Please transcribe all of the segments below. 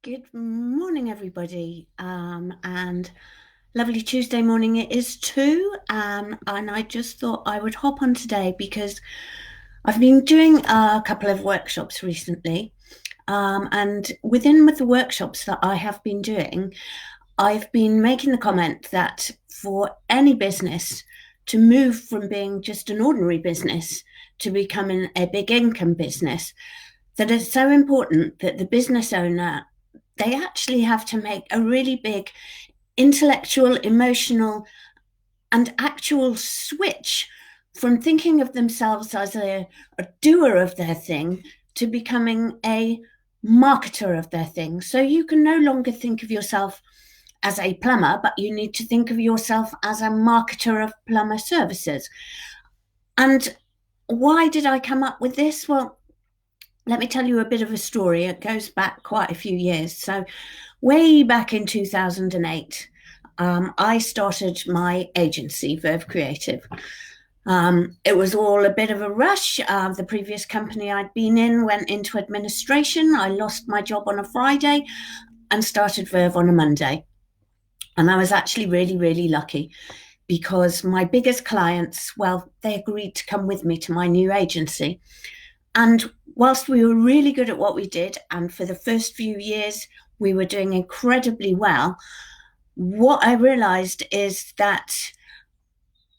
Good morning, everybody. And lovely Tuesday morning it is too. And I just thought I would hop on today because I've been doing a couple of workshops recently. And within with the workshops that I have been doing, I've been making the comment that for any business to move from being just an ordinary business to becoming a big income business, that it's so important that the business owner they actually have to make a really big intellectual, emotional, and actual switch from thinking of themselves as a doer of their thing to becoming a marketer of their thing. So you can no longer think of yourself as a plumber, but you need to think of yourself as a marketer of plumber services. And why did I come up with this? Well, let me tell you a bit of a story. It goes back quite a few years. So, way back in 2008, I started my agency, Verve Creative. It was all a bit of a rush. The previous company I'd been in went into administration. I lost my job on a Friday and started Verve on a Monday. And I was actually really, really lucky because my biggest clients, well, they agreed to come with me to my new agency. And whilst we were really good at what we did, and for the first few years we were doing incredibly well, what I realized is that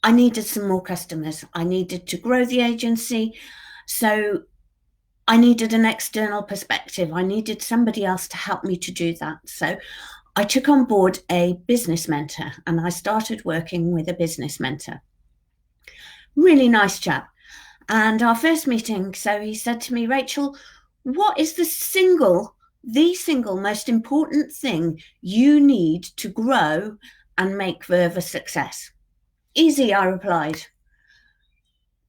I needed some more customers. I needed to grow the agency. So I needed an external perspective. I needed somebody else to help me to do that. So I took on board a business mentor and I started working with a business mentor. Really nice chap. And our first meeting, so he said to me, Rachel, what is the single most important thing you need to grow and make Verve a success? Easy, I replied.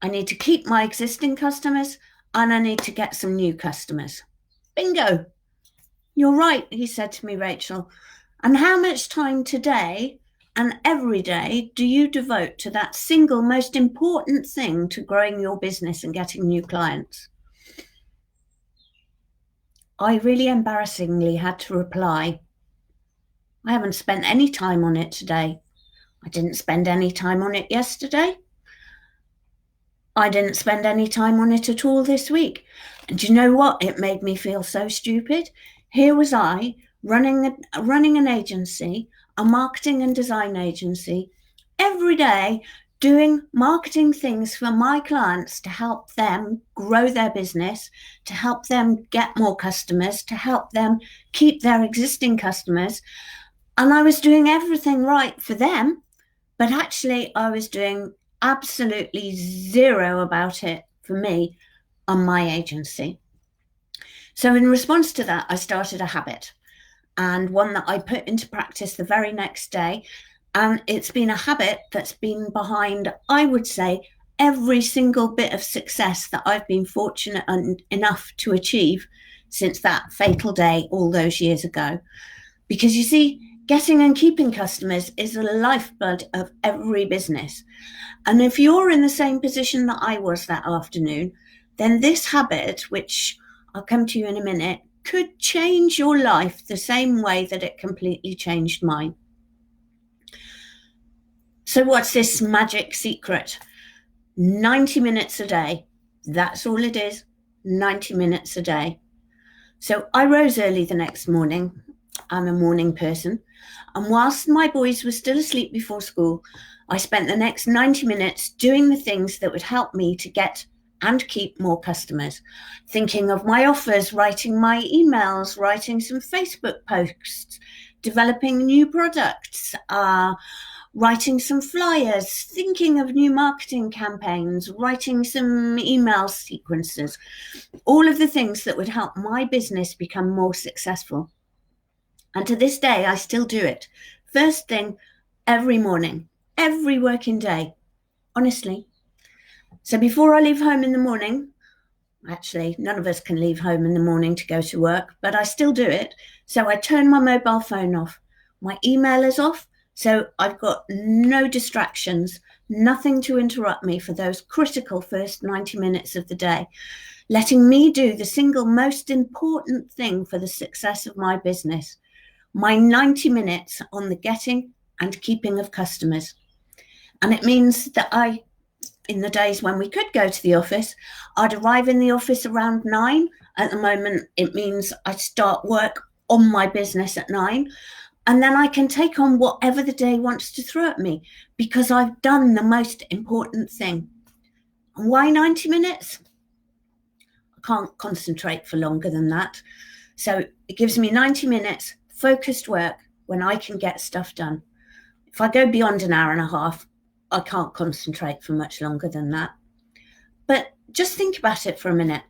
I need to keep my existing customers and I need to get some new customers. Bingo. You're right, he said to me, Rachel. And how much time today and every day do you devote to that single most important thing to growing your business and getting new clients? I really embarrassingly had to reply, I haven't spent any time on it today. I didn't spend any time on it yesterday. I didn't spend any time on it at all this week. And do you know what? It made me feel so stupid. Here was I running an agency, a marketing and design agency, every day doing marketing things for my clients to help them grow their business, to help them get more customers, to help them keep their existing customers. And I was doing everything right for them, but actually I was doing absolutely zero about it for me on my agency. So in response to that, I started a habit and one that I put into practice the very next day. And it's been a habit that's been behind, I would say, every single bit of success that I've been fortunate enough to achieve since that fatal day all those years ago. Because you see, getting and keeping customers is the lifeblood of every business. And if you're in the same position that I was that afternoon, then this habit, which I'll come to you in a minute, could change your life the same way that it completely changed mine. So, what's this magic secret? 90 minutes a day. That's all it is. 90 minutes a day. So, I rose early the next morning. I'm a morning person. And whilst my boys were still asleep before school, I spent the next 90 minutes doing the things that would help me to get and keep more customers. Thinking of my offers, writing my emails, writing some Facebook posts, developing new products, writing some flyers, thinking of new marketing campaigns, writing some email sequences, all of the things that would help my business become more successful. And to this day, I still do it. First thing every morning, every working day, honestly. So before I leave home in the morning, actually, none of us can leave home in the morning to go to work, but I still do it. So I turn my mobile phone off. My email is off. So I've got no distractions, nothing to interrupt me for those critical first 90 minutes of the day. letting me do the single most important thing for the success of my business, my 90 minutes on the getting and keeping of customers. And it means that in the days when we could go to the office, I'd arrive in the office around 9. At the moment, it means I start work on my business at 9. And then I can take on whatever the day wants to throw at me because I've done the most important thing. And why 90 minutes? I can't concentrate for longer than that. So it gives me 90 minutes focused work when I can get stuff done. If I go beyond an hour and a half, I can't concentrate for much longer than that. But just think about it for a minute.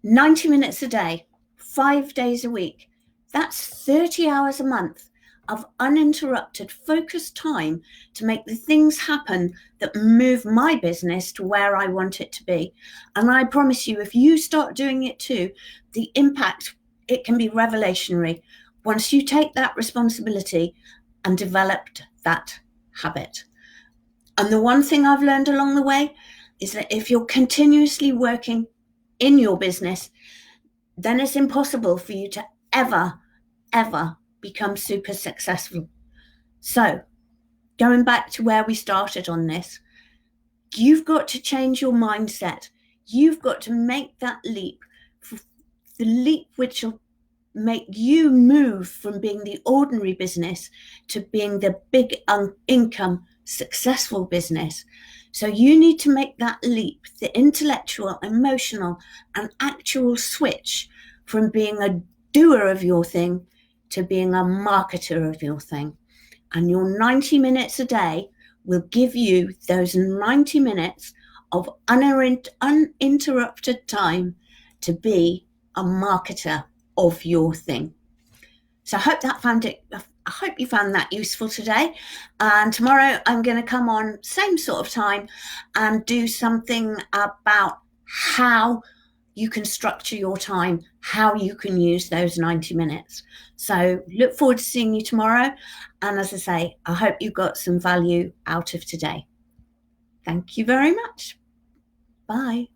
90 minutes a day, 5 days a week, that's 30 hours a month of uninterrupted, focused time to make the things happen that move my business to where I want it to be. And I promise you, if you start doing it too, the impact, it can be revelationary once you take that responsibility and developed that habit. And the one thing I've learned along the way is that if you're continuously working in your business, then it's impossible for you to ever become super successful. So, going back to where we started on this, you've got to change your mindset. You've got to make that leap, the leap which will make you move from being the ordinary business to being the big income successful business. So you need to make that leap, the intellectual, emotional, and actual switch from being a doer of your thing to being a marketer of your thing. And your 90 minutes a day will give you those 90 minutes of uninterrupted time to be a marketer of your thing. So I hope you found that useful today. And tomorrow I'm going to come on same sort of time and do something about how you can structure your time, how you can use those 90 minutes. So look forward to seeing you tomorrow. And as I say, I hope you got some value out of today. Thank you very much. Bye.